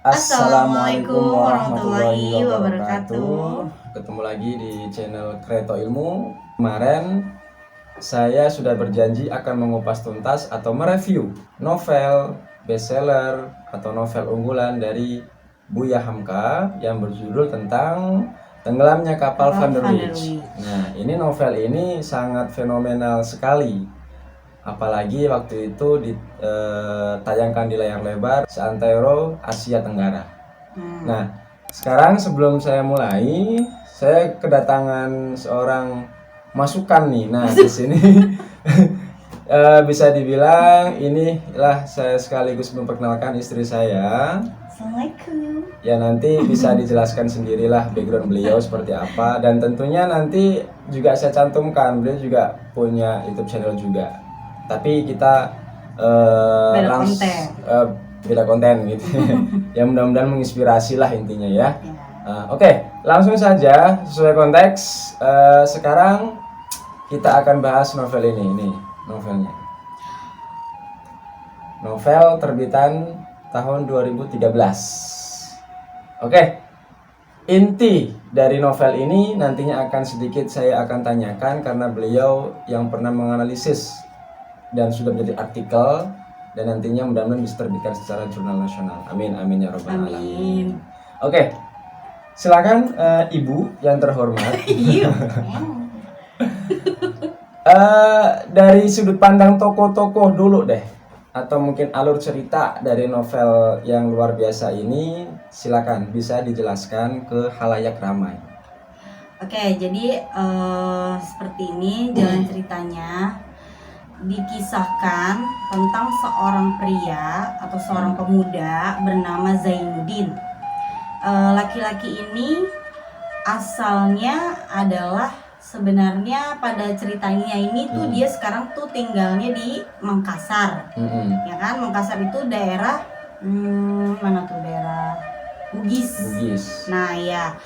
Assalamualaikum warahmatullahi wabarakatuh. Ketemu lagi di channel Kreto Ilmu. Kemarin saya sudah berjanji akan mengupas tuntas atau mereview novel bestseller atau novel unggulan dari Buya Hamka yang berjudul tentang Tenggelamnya Kapal Van der Wijk. Nah, ini novel ini sangat fenomenal sekali. Apalagi waktu itu ditayangkan di layar lebar seantero Asia Tenggara. Nah, sekarang sebelum saya mulai, saya kedatangan seorang masukan nih. Nah, di sini bisa dibilang inilah saya sekaligus memperkenalkan istri saya. Assalamualaikum. Ya, nanti bisa dijelaskan sendirilah background beliau seperti apa, dan tentunya nanti juga saya cantumkan beliau juga punya YouTube channel juga. Tapi kita beda konten gitu. Ya, mudah-mudahan menginspirasi lah intinya ya. Oke, langsung saja sesuai konteks. Sekarang kita akan bahas novel ini novelnya. Novel terbitan tahun 2013. Oke. Inti dari novel ini nantinya akan sedikit saya akan tanyakan karena beliau yang pernah menganalisis dan sudah menjadi artikel, dan nantinya mudah-mudahan bisa terbitkan secara jurnal nasional. Amin, amin ya robbal alamin. Oke, silakan Ibu yang terhormat. Dari sudut pandang tokoh-tokoh dulu deh, atau mungkin alur cerita dari novel yang luar biasa ini, silakan bisa dijelaskan ke halayak ramai. Oke, jadi seperti ini jalan ceritanya. Dikisahkan tentang seorang pria atau seorang pemuda bernama Zainuddin. Laki-laki ini asalnya adalah sebenarnya pada ceritanya ini tuh dia sekarang tuh tinggalnya di Makassar. Ya kan, Makassar itu daerah mana tuh, daerah Bugis. Nah ya,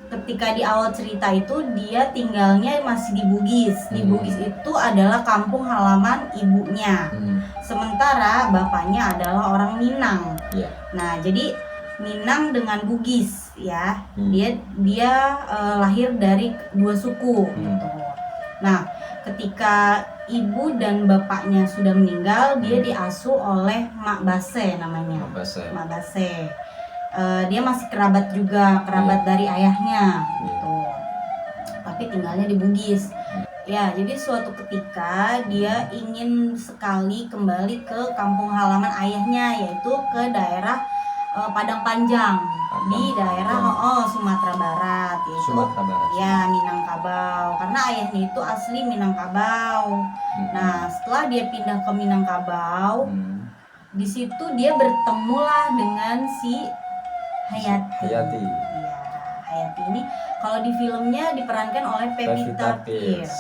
ketika di awal cerita itu dia tinggalnya masih di Bugis. Di Bugis itu adalah kampung halaman ibunya. Sementara bapaknya adalah orang Minang. Nah, jadi Minang dengan Bugis ya. Dia lahir dari dua suku gitu. Nah, ketika ibu dan bapaknya sudah meninggal, dia diasuh oleh Mak Base namanya. Mak Base. Dia masih kerabat juga, kerabat dari ayahnya gitu. Tapi tinggalnya di Bugis. Ya, jadi suatu ketika dia ingin sekali kembali ke kampung halaman ayahnya, yaitu ke daerah Padang Panjang di daerah Sumatera Barat, yaitu ya Minangkabau, karena ayahnya itu asli Minangkabau. Nah, setelah dia pindah ke Minangkabau, di situ dia bertemulah dengan si Hayati. Ya, Hayati ini kalau di filmnya diperankan oleh Pevita Pierce.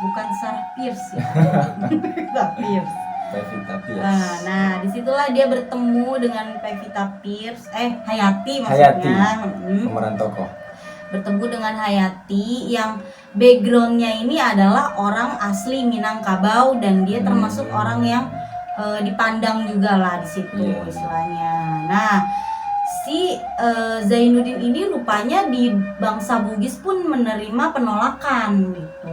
Bukan Sarah Pierce ya. Pevita Pierce. Nah, disitulah dia bertemu dengan Pevita Pierce, Hayati maksudnya. Pemeran tokoh. Bertemu dengan Hayati yang backgroundnya ini adalah orang asli Minangkabau, dan dia termasuk orang yang dipandang juga lah di situ istilahnya. Nah, si Zainuddin ini rupanya di bangsa Bugis pun menerima penolakan gitu.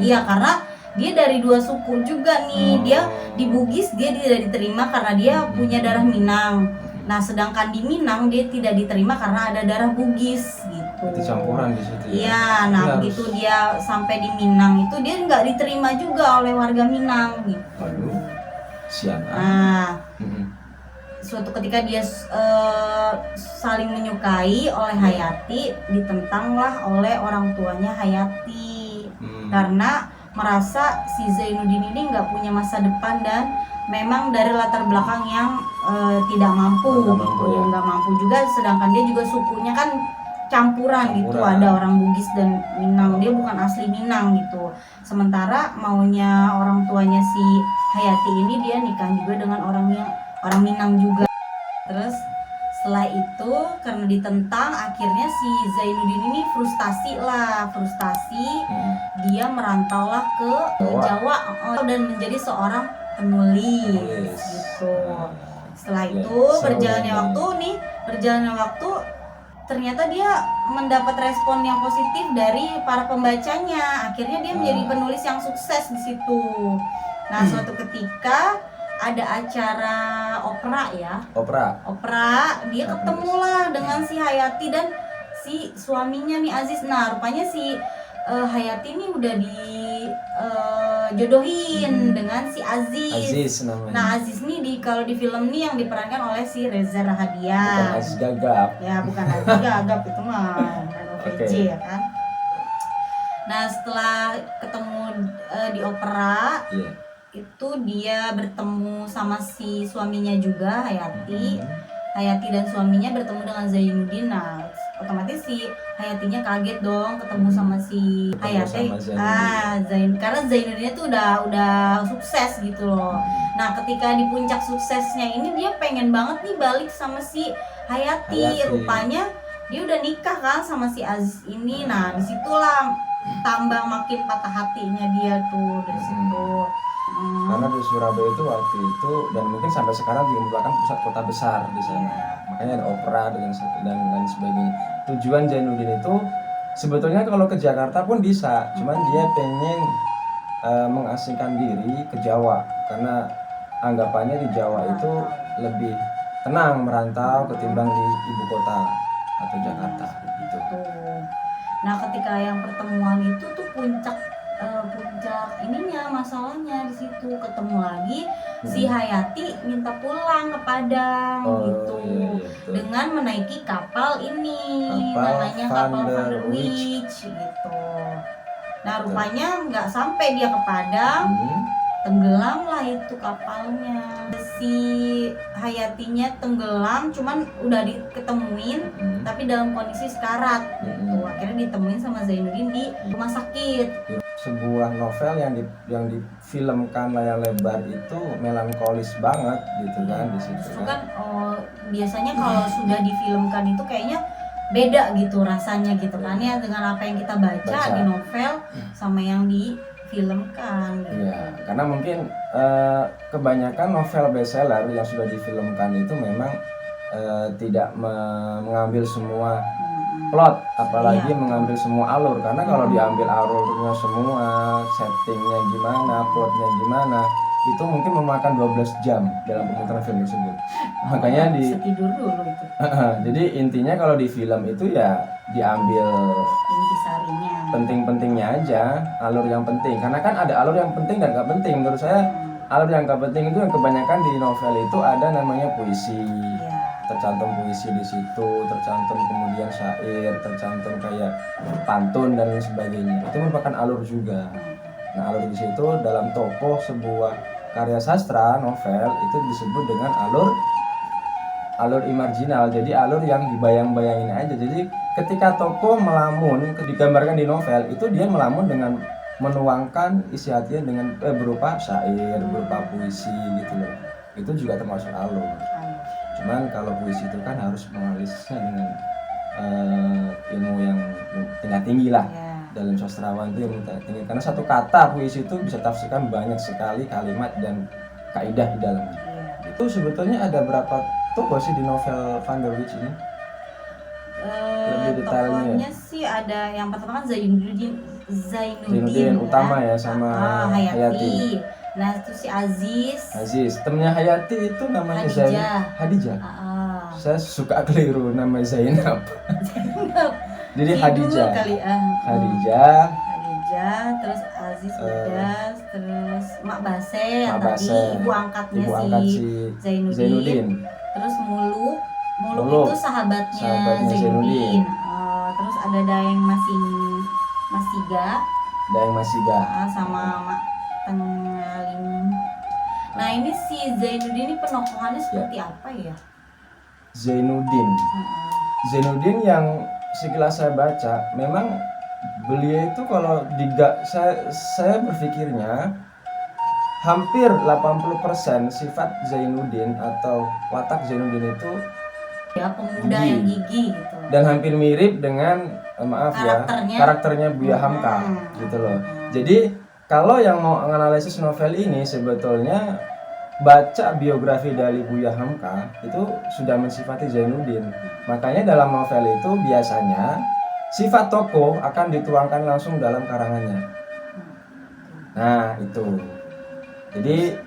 Iya, karena dia dari dua suku juga nih. Dia di Bugis dia tidak diterima karena dia punya darah Minang. Nah, sedangkan di Minang dia tidak diterima karena ada darah Bugis gitu. Itu campuran di situ ya. Iya, nah begitu dia sampai di Minang itu dia nggak diterima juga oleh warga Minang gitu. Waduh, siapa? Nah, suatu ketika dia saling menyukai oleh Hayati, ditentanglah oleh orang tuanya Hayati karena merasa si Zainuddin ini nggak punya masa depan dan memang dari latar belakang yang tidak mampu gitu, nggak mampu juga, sedangkan dia juga sukunya kan campuran gitu, ada orang Bugis dan Minang, dia bukan asli Minang gitu. Sementara maunya orang tuanya si Hayati ini dia nikah juga dengan orang Minang juga. Terus setelah itu karena ditentang, akhirnya si Zainuddin ini frustasi, dia merantaulah ke Jawa dan menjadi seorang penulis gitu. Setelah Ya, itu berjalannya waktu ternyata dia mendapat respon yang positif dari para pembacanya. Akhirnya dia menjadi penulis yang sukses di situ. Nah, suatu ketika ada acara opera ya. Opera, dia ketemulah dengan si Hayati dan si suaminya nih Aziz. Nah, rupanya si Hayati ini udah dijodohin dengan si Aziz. Namanya. Nah, Aziz nih kalau di film nih yang diperankan oleh si Reza Rahadian. Bukan Aziz Gagap. Ya, bukan Aziz Gagap, itu mah OVJ ya kan. Nah, setelah ketemu di opera, itu dia bertemu sama si suaminya juga, Hayati. Hayati dan suaminya bertemu dengan Zainuddin. Nah, otomatis si Hayatinya kaget dong ketemu sama si Hayati. Karena Zainuddin itu udah sukses gitu loh. Nah, ketika di puncak suksesnya ini dia pengen banget nih balik sama si Hayati. Rupanya dia udah nikah kan sama si Aziz ini. Nah, disitulah tambah makin patah hatinya dia tuh dari situ. Karena di Surabaya itu waktu itu dan mungkin sampai sekarang juga merupakan pusat kota besar di sana. Makanya ada opera dan lain sebagainya. Tujuan Zainuddin itu sebetulnya kalau ke Jakarta pun bisa, cuman dia pengen mengasingkan diri ke Jawa karena anggapannya di Jawa itu lebih tenang merantau ketimbang di ibu kota atau Jakarta gitu. Nah, ketika yang pertemuan itu tuh puncak ininya masalahnya di situ, ketemu lagi si Hayati minta pulang ke Padang gitu. Dengan menaiki kapal ini namanya kapal Van der Witch gitu. Nah, rupanya nggak sampai dia ke Padang, tenggelam lah itu kapalnya. Si Hayatinya tenggelam, cuman udah diketemuin tapi dalam kondisi sekarat gitu. Akhirnya ditemuin sama Zainuddin di rumah sakit. Sebuah novel yang difilmkan layar lebar itu melankolis banget gitu kan di situ kan. Biasanya kalau sudah difilmkan itu kayaknya beda gitu rasanya gitu kan ya, dengan apa yang kita baca di novel sama yang difilmkan gitu. Iya, karena mungkin kebanyakan novel bestseller yang sudah difilmkan itu memang tidak mengambil semua plot, apalagi mengambil semua alur, karena kalau diambil alurnya semua, settingnya gimana, plotnya gimana, itu mungkin memakan 12 jam dalam pemutaran film tersebut. Makanya tidur dulu itu. Jadi intinya kalau di film itu ya diambil intisarinya, penting-pentingnya aja, alur yang penting, karena kan ada alur yang penting dan gak penting. Menurut saya alur yang gak penting itu yang kebanyakan di novel itu ada namanya puisi. Tercantum puisi di situ, tercantum kemudian syair, tercantum kayak pantun dan lain sebagainya. Itu merupakan alur juga. Nah, alur di situ dalam tokoh sebuah karya sastra novel itu disebut dengan alur imarginal. Jadi alur yang dibayang-bayangin aja. Jadi ketika tokoh melamun digambarkan di novel itu dia melamun dengan menuangkan isi hatinya dengan berupa syair, berupa puisi gitu loh. Itu juga termasuk alur. Cuman kalau puisi itu kan harus menganalisisnya dengan ilmu yang tingkat tinggi lah. Dalam sastrawan itu ilmu tingkat tinggi, karena satu kata puisi itu bisa tafsirkan banyak sekali kalimat dan kaidah di dalamnya. Itu sebetulnya ada berapa tokoh sih di novel Van der Witch ini? Lebih detailnya tokohnya sih ada yang pertama kan Zainuddin utama ya, sama Hayati. Nah, itu si Aziz. Temennya Hayati itu namanya Hadijah. Saya suka keliru nama Zainab. Jadi Hadijah. Hadijah, terus Aziz udah, terus Mak Base tadi ibu angkatnya si Zainuddin. Terus Muluk itu sahabatnya Zainuddin. Terus ada Daeng Masiga sama Mak Tengaling. Nah, ini si Zainuddin ini penokohannya seperti apa ya? Zainuddin yang sekilas saya baca, memang beliau itu kalau saya berpikirnya hampir 80% sifat Zainuddin atau watak Zainuddin itu ya pemuda yang gigih gitu. Dan hampir mirip dengan karakternya Buya Hamka gitu loh. Jadi kalau yang mau menganalisis novel ini sebetulnya baca biografi dari Buya Hamka itu sudah mensifati Zainuddin. Makanya dalam novel itu biasanya sifat tokoh akan dituangkan langsung dalam karangannya. Nah itu. Jadi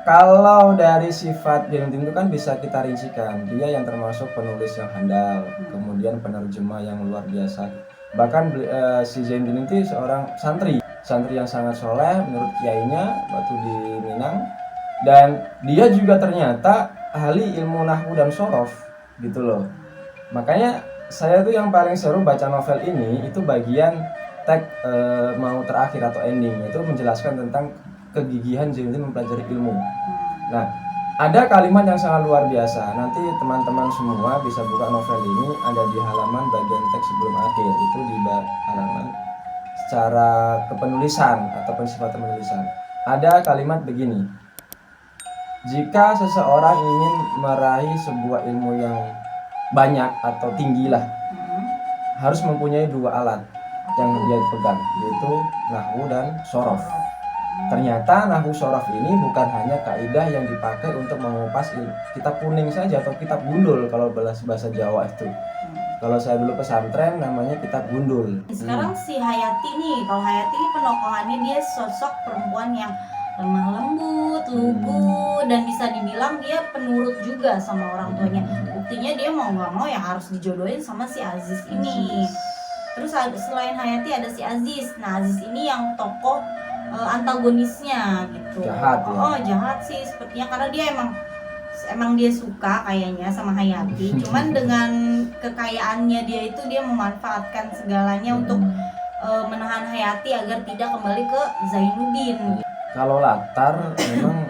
kalau dari sifat Zainuddin itu kan bisa kita rincikan. Dia yang termasuk penulis yang handal, kemudian penerjemah yang luar biasa. Bahkan si Zainuddin itu seorang santri yang sangat soleh menurut kiainya waktu di Minang. Dan dia juga ternyata ahli ilmu nahwu dan sorof gitu loh. Makanya saya tuh yang paling seru baca novel ini itu bagian tag mau terakhir atau ending, itu menjelaskan tentang kegigihan Zainuddin mempelajari ilmu. Nah, ada kalimat yang sangat luar biasa. Nanti teman-teman semua bisa buka novel ini, ada di halaman bagian teks sebelum akhir, itu di halaman secara kepenulisan ataupun sifat penulisan. Ada kalimat begini: jika seseorang ingin meraih sebuah ilmu yang banyak atau tinggi lah, harus mempunyai dua alat yang dia pegang, yaitu nahwu dan sorof. Ternyata nahwu sorof ini bukan hanya kaidah yang dipakai untuk mengupas kitab kuning saja atau kitab gundul kalau bahasa Jawa itu. Kalau saya dulu pesantren namanya kitab gundul. Sekarang si Hayati nih, kalau Hayati ini penokohannya dia sosok perempuan yang lemah lembut, lugu, dan bisa dibilang dia penurut juga sama orang tuanya. Buktinya dia mau nggak mau ya harus dijodohin sama si Aziz ini. Terus selain Hayati ada si Aziz. Nah Aziz ini yang tokoh antagonisnya gitu. Jahat ya. Oh jahat sih sepertinya, karena dia emang dia suka kayaknya sama Hayati. Cuman dengan kekayaannya dia itu dia memanfaatkan segalanya untuk menahan Hayati agar tidak kembali ke Zainuddin. Kalau latar memang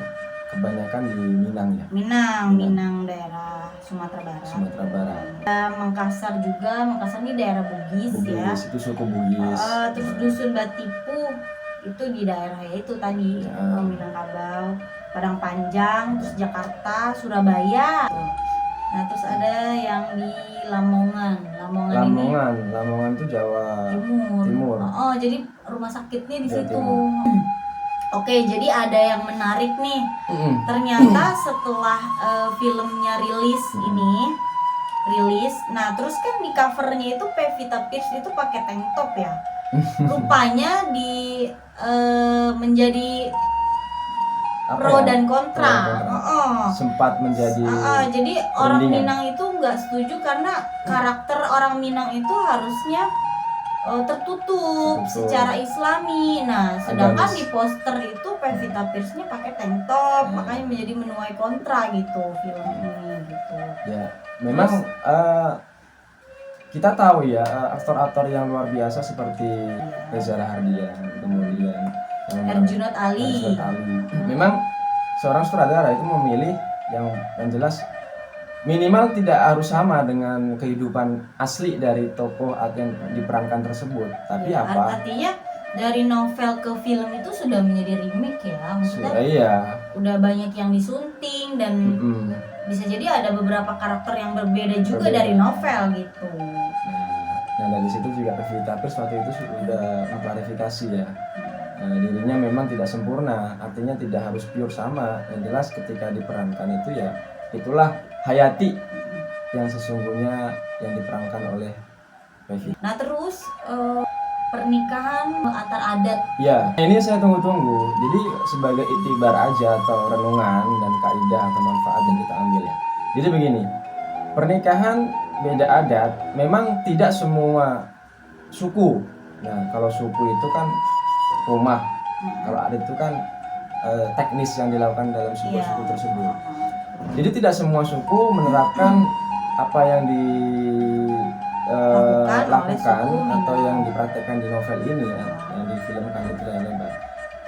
kebanyakan di Minang ya. Minang daerah Sumatera Barat. Makassar juga, Makassar ini daerah Bugis ya. Itu suku Bugis. Terus dusun Batipu itu di daerah itu tadi, Minangkabau, Padang Panjang, terus Jakarta, Surabaya. Nah terus ada yang di Lamongan itu Jawa Timur. Oh jadi rumah sakitnya di situ. Oke, jadi ada yang menarik nih. Ternyata setelah filmnya rilis, nah terus kan di covernya itu Pevita Pierce itu pakai tank top ya. Rupanya menjadi pro dan kontra. Sempat menjadi. Jadi orang Minang itu nggak setuju karena karakter orang Minang itu harusnya tertutup secara Islami. Nah, sedangkan di poster itu Pevita Pierce-nya pakai tank top, makanya menjadi menuai kontra gitu film ini gitu. Ya, memang kita tahu ya aktor-aktor yang luar biasa seperti Reza Rahardian, kemudian Herjunot Ali. Memang seorang sutradara itu memilih yang jelas minimal tidak harus sama dengan kehidupan asli dari tokoh yang diperankan tersebut. Tapi ya, artinya dari novel ke film itu sudah menjadi remake ya, maksudnya udah banyak yang disunting dan bisa jadi ada beberapa karakter yang berbeda juga dari novel gitu. Nah dari situ juga Pevita Pierce waktu itu sudah mengklarifikasi ya, dirinya memang tidak sempurna, artinya tidak harus pure sama. Yang jelas ketika diperankan itu ya itulah Hayati yang sesungguhnya yang diperankan oleh Pevita. Nah terus pernikahan antar adat. Ya, ini saya tunggu-tunggu. Jadi sebagai itibar aja atau renungan dan kaidah atau manfaat yang kita ambil ya. Jadi begini, pernikahan beda adat memang tidak semua suku. Nah kalau suku itu kan rumah, kalau adat itu kan teknis yang dilakukan dalam suku-suku tersebut. Jadi tidak semua suku menerapkan apa yang dilakukan atau yang dipraktekkan di novel ini ya, yang difilmkan di layar lebar.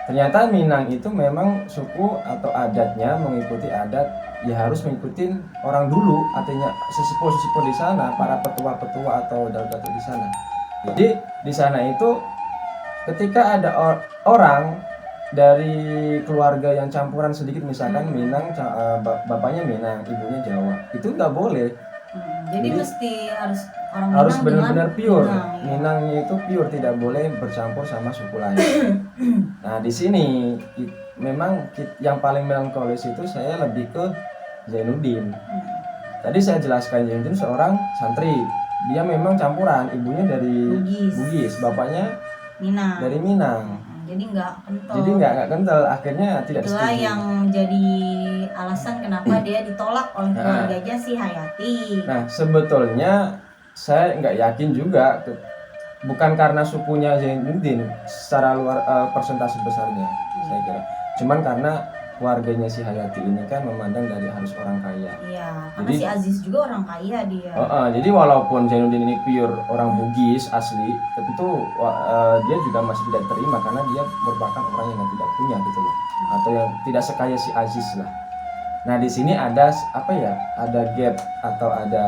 Ternyata Minang itu memang suku atau adatnya mengikuti adat, ya harus mengikuti orang dulu, artinya sesepuh-sesepuh di sana, para petua-petua atau datuk di sana. Jadi di sana itu ketika ada orang dari keluarga yang campuran sedikit, misalkan Minang, bapaknya Minang, ibunya Jawa, itu nggak boleh Jadi mesti harus orang harus Minang benar-benar dengan pure. Minang, ya. Minangnya itu pure, tidak boleh bercampur sama suku lain. Nah di sini memang yang paling melankolis itu saya lebih ke Zainuddin. Tadi saya jelaskan Zainuddin seorang santri, dia memang campuran, ibunya dari Bugis, bapaknya Minang. dari Minang. Jadi nggak kental. Jadi nggak kental, akhirnya tidak Itulah setuju. yang jadi alasan kenapa dia ditolak oleh keluarganya si Hayati. Nah sebetulnya saya nggak yakin juga, bukan karena sukunya Zainuddin secara luar persentase besarnya, saya kira. Cuman karena keluarganya si Hayati ini kan memandang dari harus orang kaya. Iya, karena si Aziz juga orang kaya dia. Jadi walaupun Zainuddin ini pure orang Bugis asli, tentu dia juga masih tidak terima karena dia merupakan orang yang tidak punya gitu loh, atau yang tidak sekaya si Aziz lah. Nah di sini ada apa ya? Ada gap atau ada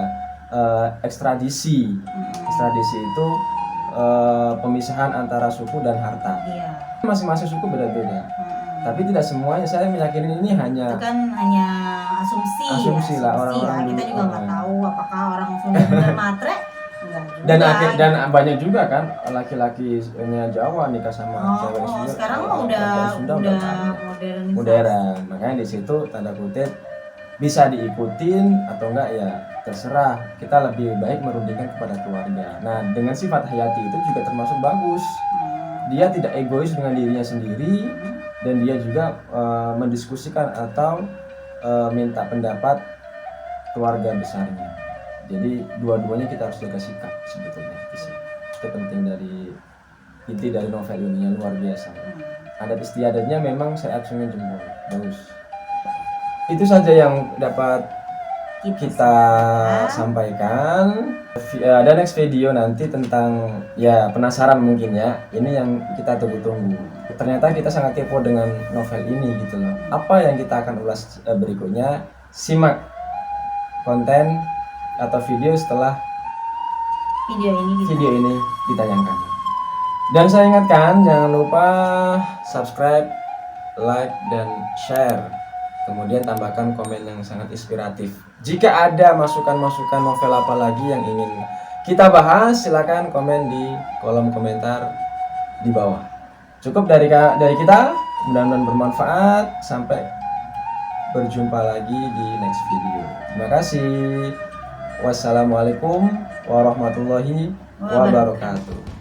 ekstradisi. Ekstradisi itu pemisahan antara suku dan harta. Iya. Masing-masing suku beda-beda. Tapi tidak semuanya, saya meyakini ini hanya itu kan hanya asumsi lah orang-orang kita juga nggak tahu apakah orang Sunda benar matre enggak juga. Dan banyak juga kan laki-laki Jawa nikah sama cewek Sunda. Sekarang mah udah modern. Makanya di situ tanda kutip bisa diikutin atau enggak ya terserah, kita lebih baik merundingkan kepada keluarga. Nah dengan sifat Hayati itu juga termasuk bagus, dia tidak egois dengan dirinya sendiri, dan dia juga mendiskusikan atau minta pendapat keluarga besarnya. Jadi dua-duanya kita harus jaga sikap sebetulnya. Itu penting dari inti dari novel ini yang luar biasa. Adat istiadatnya memang saya acungin jempol, bagus. Itu saja yang dapat kita sampaikan. Ada next video nanti tentang ya penasaran mungkin ya, ini yang kita tunggu-tunggu. Ternyata kita sangat kepo dengan novel ini gitu loh. Apa yang kita akan ulas berikutnya, simak konten atau video setelah video ini ditayangkan. Dan saya ingatkan jangan lupa subscribe, like, dan share. Kemudian tambahkan komen yang sangat inspiratif. Jika ada masukan-masukan novel apa lagi yang ingin kita bahas, silakan komen di kolom komentar di bawah. Cukup dari kita, mudah-mudahan bermanfaat. Sampai berjumpa lagi di next video. Terima kasih. Wassalamualaikum warahmatullahi wabarakatuh.